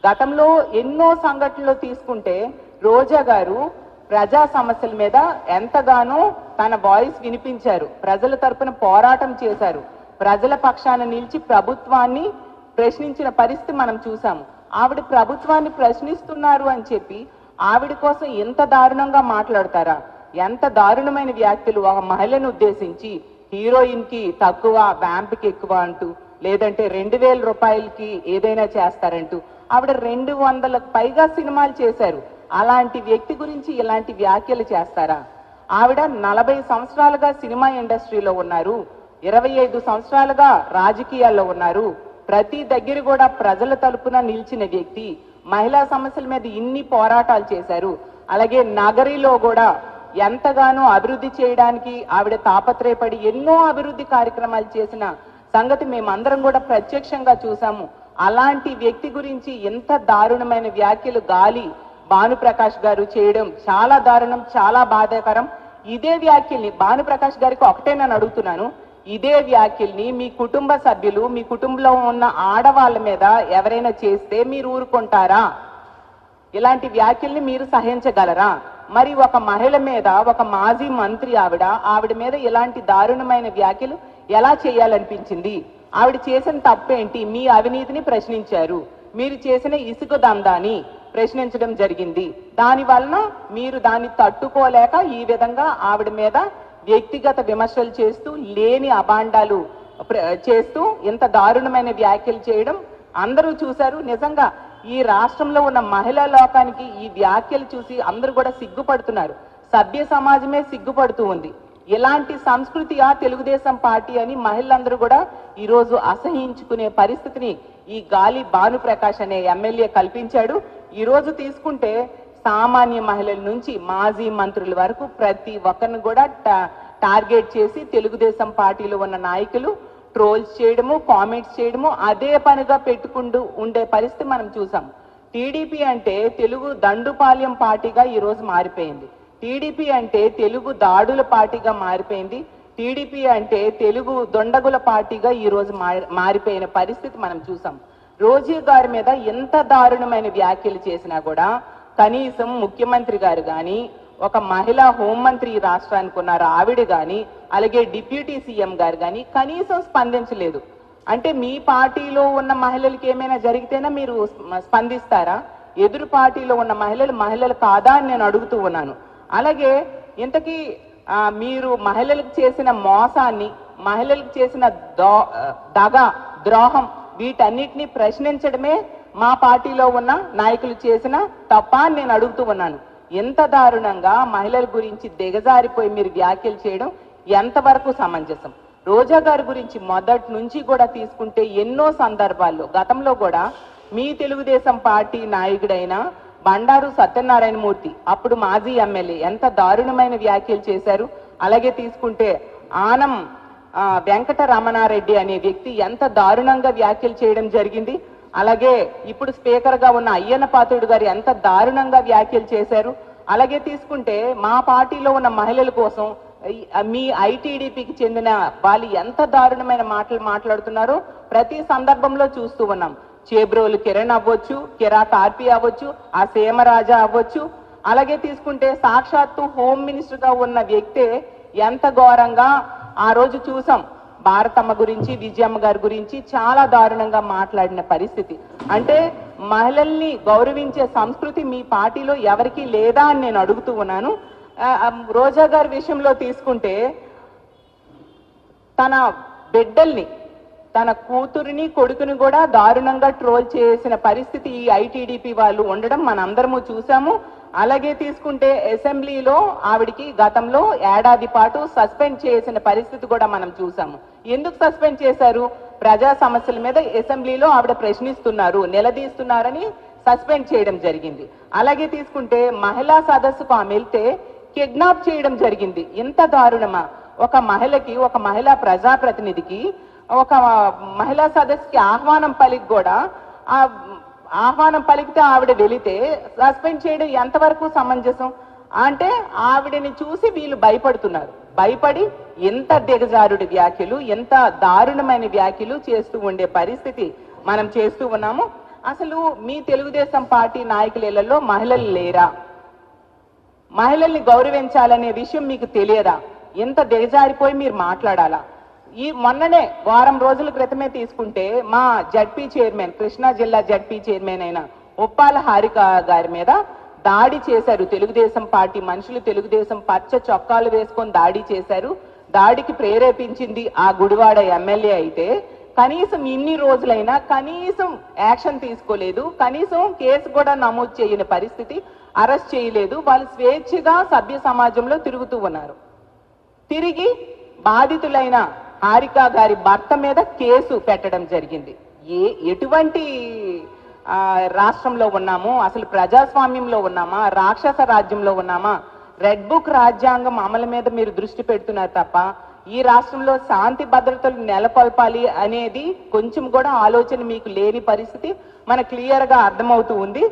గతంలో ఎన్నో సంఘటనలు తీసుకుంటే రోజా గారు ప్రజా సమస్యల మీద ఎంతగానో తన వాయిస్ వినిపించారు, ప్రజల తరపున పోరాటం చేశారు, ప్రజల పక్షాన నిలిచి ప్రభుత్వాన్ని ప్రశ్నించిన పరిస్థితి మనం చూసాము. ఆవిడ ప్రభుత్వాన్ని ప్రశ్నిస్తున్నారు అని చెప్పి ఆవిడ కోసం ఎంత దారుణంగా మాట్లాడతారా? ఎంత దారుణమైన వ్యాఖ్యలు! ఒక మహిళను ఉద్దేశించి హీరోయిన్ కి తక్కువ, వ్యాంప్కి ఎక్కువ అంటూ, లేదంటే 2000 రూపాయలకి ఏదైనా చేస్తారంటూ, ఆవిడ 200లకు పైగా సినిమాలు చేశారు. అలాంటి వ్యక్తి గురించి ఇలాంటి వ్యాఖ్యలు చేస్తారా? ఆవిడ 40 సంవత్సరాలుగా సినిమా ఇండస్ట్రీలో ఉన్నారు, 25 సంవత్సరాలుగా రాజకీయాల్లో ఉన్నారు, ప్రతి దగ్గర కూడా ప్రజల తరపున నిలిచిన వ్యక్తి, మహిళా సమస్యల మీద ఇన్ని పోరాటాలు చేశారు. అలాగే నగరిలో కూడా ఎంతగానో అభివృద్ధి చేయడానికి ఆవిడ తాపత్రయపడి ఎన్నో అభివృద్ధి కార్యక్రమాలు చేసిన సంగతి మేమందరం కూడా ప్రత్యక్షంగా చూసాము. అలాంటి వ్యక్తి గురించి ఎంత దారుణమైన వ్యాఖ్యలు గాలి భానుప్రకాష్ గారు చేయడం చాలా దారుణం, చాలా బాధాకరం. ఇదే వ్యాఖ్యల్ని భానుప్రకాష్ గారికి ఒకటే నేను అడుగుతున్నాను, ఇదే వ్యాఖ్యల్ని మీ కుటుంబ సభ్యులు, మీ కుటుంబంలో ఉన్న ఆడవాళ్ళ మీద ఎవరైనా చేస్తే మీరు ఊరుకుంటారా? ఇలాంటి వ్యాఖ్యల్ని మీరు సహించగలరా? మరి ఒక మహిళ మీద, ఒక మాజీ మంత్రి ఆవిడ మీద ఇలాంటి దారుణమైన వ్యాఖ్యలు ఎలా చేయాలనిపించింది? ఆవిడ చేసిన తప్పేంటి? మీ అవినీతిని ప్రశ్నించారు, మీరు చేసిన ఇసుక దందాని ప్రశ్నించడం జరిగింది. దాని వలన మీరు దాన్ని తట్టుకోలేక ఈ విధంగా ఆవిడ మీద వ్యక్తిగత విమర్శలు చేస్తూ, లేని అభాండాలు చేస్తూ ఇంత దారుణమైన వ్యాఖ్యలు చేయడం అందరూ చూశారు. నిజంగా ఈ రాష్ట్రంలో ఉన్న మహిళా లోకానికి ఈ వ్యాఖ్యలు చూసి అందరూ కూడా సిగ్గుపడుతున్నారు. సభ్య సమాజమే సిగ్గుపడుతూ ఉంది. ఇలాంటి సంస్కృతి తెలుగుదేశం పార్టీ అని మహిళలందరూ కూడా ఈరోజు అసహించుకునే పరిస్థితిని ఈ గాలి భానుప్రకాష్ అనే ఎమ్మెల్యే కల్పించాడు. ఈరోజు తీసుకుంటే సామాన్య మహిళల నుంచి మాజీ మంత్రుల వరకు ప్రతి ఒక్కరిని కూడా టార్గెట్ చేసి తెలుగుదేశం పార్టీలో ఉన్న నాయకులు ట్రోల్స్ చేయడము, కామెంట్స్ చేయడము అదే పనిగా పెట్టుకుంటూ ఉండే పరిస్థితి మనం చూసాం. టీడీపీ అంటే తెలుగు దండుపాల్యం పార్టీగా ఈరోజు మారిపోయింది. టీడీపీ అంటే తెలుగు దాడుల పార్టీగా మారిపోయింది. టీడీపీ అంటే తెలుగు దొండగుల పార్టీగా ఈరోజు మారిపోయిన పరిస్థితి మనం చూసాం. రోజా గారి మీద ఎంత దారుణమైన వ్యాఖ్యలు చేసినా కూడా కనీసం ముఖ్యమంత్రి గారు కానీ, ఒక మహిళా హోంమంత్రి రాష్ట్రానికి ఉన్నారు ఆవిడ కానీ, అలాగే డిప్యూటీ సీఎం గారు కానీ కనీసం స్పందించలేదు. అంటే మీ పార్టీలో ఉన్న మహిళలకి ఏమైనా జరిగితేనే మీరు స్పందిస్తారా? ఎదురు పార్టీలో ఉన్న మహిళలు కాదా అని నేను అడుగుతూ ఉన్నాను. అలాగే ఇంతకీ మీరు మహిళలకు చేసిన మోసాన్ని, మహిళలకు చేసిన ద్రోహం వీటన్నిటిని ప్రశ్నించడమే మా పార్టీలో ఉన్న నాయకులు చేసిన తప్ప అని నేను అడుగుతూ ఉన్నాను. ఎంత దారుణంగా మహిళల గురించి దిగజారిపోయి మీరు వ్యాఖ్యలు చేయడం ఎంతవరకు సమంజసం? రోజా గారి గురించి మొదటి నుంచి కూడా తీసుకుంటే ఎన్నో సందర్భాల్లో గతంలో కూడా మీ తెలుగుదేశం పార్టీ నాయకుడైన బండారు సత్యనారాయణ మూర్తి, అప్పుడు మాజీ ఎమ్మెల్యే, ఎంత దారుణమైన వ్యాఖ్యలు చేశారు. అలాగే తీసుకుంటే ఆనం వెంకట రమణారెడ్డి అనే వ్యక్తి ఎంత దారుణంగా వ్యాఖ్యలు చేయడం జరిగింది. అలాగే ఇప్పుడు స్పీకర్ గా ఉన్న అయ్యన్న పాత్రుడు గారు ఎంత దారుణంగా వ్యాఖ్యలు చేశారు. అలాగే తీసుకుంటే మా పార్టీలో ఉన్న మహిళల కోసం మీ ఐటీడీపీకి చెందిన వాళ్ళు ఎంత దారుణమైన మాటలు మాట్లాడుతున్నారో ప్రతి సందర్భంలో చూస్తూ ఉన్నాం. చేబ్రోలు కిరణ్ అవ్వచ్చు, కిరా కార్పి అవ్వచ్చు, ఆ సేమరాజా అవ్వచ్చు. అలాగే తీసుకుంటే సాక్షాత్తు హోమ్ మినిస్టర్ గా ఉన్న వ్యక్తే ఎంత ఘోరంగా ఆ రోజు చూసాం. భారతమ్మ గురించి, విజయమ్మ గారి గురించి చాలా దారుణంగా మాట్లాడిన పరిస్థితి. అంటే మహిళల్ని గౌరవించే సంస్కృతి మీ పార్టీలో ఎవరికి లేదా అని నేను అడుగుతూ ఉన్నాను. రోజా గారి విషయంలో తీసుకుంటే తన బిడ్డల్ని, తన కూతురిని, కొడుకుని కూడా దారుణంగా ట్రోల్ చేసిన పరిస్థితి ఈ ఐటీడీపీ వాళ్ళు ఉండడం మనందరము చూసాము. అలాగే తీసుకుంటే అసెంబ్లీలో ఆవిడికి గతంలో ఏడాది పాటు సస్పెండ్ చేసిన పరిస్థితి కూడా మనం చూసాము. ఎందుకు సస్పెండ్ చేశారు? ప్రజా సమస్యల మీద అసెంబ్లీలో ఆవిడ ప్రశ్నిస్తున్నారు, నిలదీస్తున్నారని సస్పెండ్ చేయడం జరిగింది. అలాగే తీసుకుంటే మహిళా సదస్సుకు ఆమె వెళ్తే కిడ్నాప్ చేయడం జరిగింది. ఎంత దారుణమా! ఒక మహిళకి, ఒక మహిళా ప్రజాప్రతినిధికి, ఒక మహిళా సదస్సుకి ఆహ్వానం పలికి కూడా ఆహ్వానం పలికితే ఆవిడ వెళితే సస్పెండ్ చేయడం ఎంతవరకు సమంజసం? అంటే ఆవిడని చూసి వీళ్ళు భయపడుతున్నారు. భయపడి ఎంత దిగజారుడి వ్యాఖ్యలు, ఎంత దారుణమైన వ్యాఖ్యలు చేస్తూ ఉండే పరిస్థితి మనం చేస్తూ ఉన్నాము. అసలు మీ తెలుగుదేశం పార్టీ నాయకులలో మహిళలు లేరా? మహిళల్ని గౌరవించాలనే విషయం మీకు తెలియదా? ఎంత దిగజారిపోయి మీరు మాట్లాడాలా? ఈ మొన్ననే వారం రోజుల క్రితమే తీసుకుంటే మా జడ్పీ చైర్మన్, కృష్ణా జిల్లా జడ్పీ చైర్మన్ అయిన ఉప్పాల హారిక గారి మీద దాడి చేశారు తెలుగుదేశం పార్టీ మనుషులు. తెలుగుదేశం పచ్చ చొక్కాలు వేసుకొని దాడి చేశారు. దాడికి ప్రేరేపించింది ఆ గుడివాడ ఎమ్మెల్యే అయితే కనీసం ఇన్ని రోజులైనా కనీసం యాక్షన్ తీసుకోలేదు. కనీసం కేసు కూడా నమోదు చేయని పరిస్థితి, అరెస్ట్ చేయలేదు. వాళ్ళు స్వేచ్ఛగా సభ్య సమాజంలో తిరుగుతూ ఉన్నారు. తిరిగి బాధితులైన హారిక గారి భర్త మీద కేసు పెట్టడం జరిగింది. ఎటువంటి రాష్ట్రంలో ఉన్నాము? అసలు ప్రజాస్వామ్యంలో ఉన్నామా? రాక్షస రాజ్యంలో ఉన్నామా? రెడ్ బుక్ రాజ్యాంగం అమలు మీద మీరు దృష్టి పెడుతున్నారు తప్ప ఈ రాష్ట్రంలో శాంతి భద్రతలు నెలకొల్పాలి అనేది కొంచెం కూడా ఆలోచన మీకు లేని పరిస్థితి మనకు క్లియర్ గా అర్థమవుతూ ఉంది.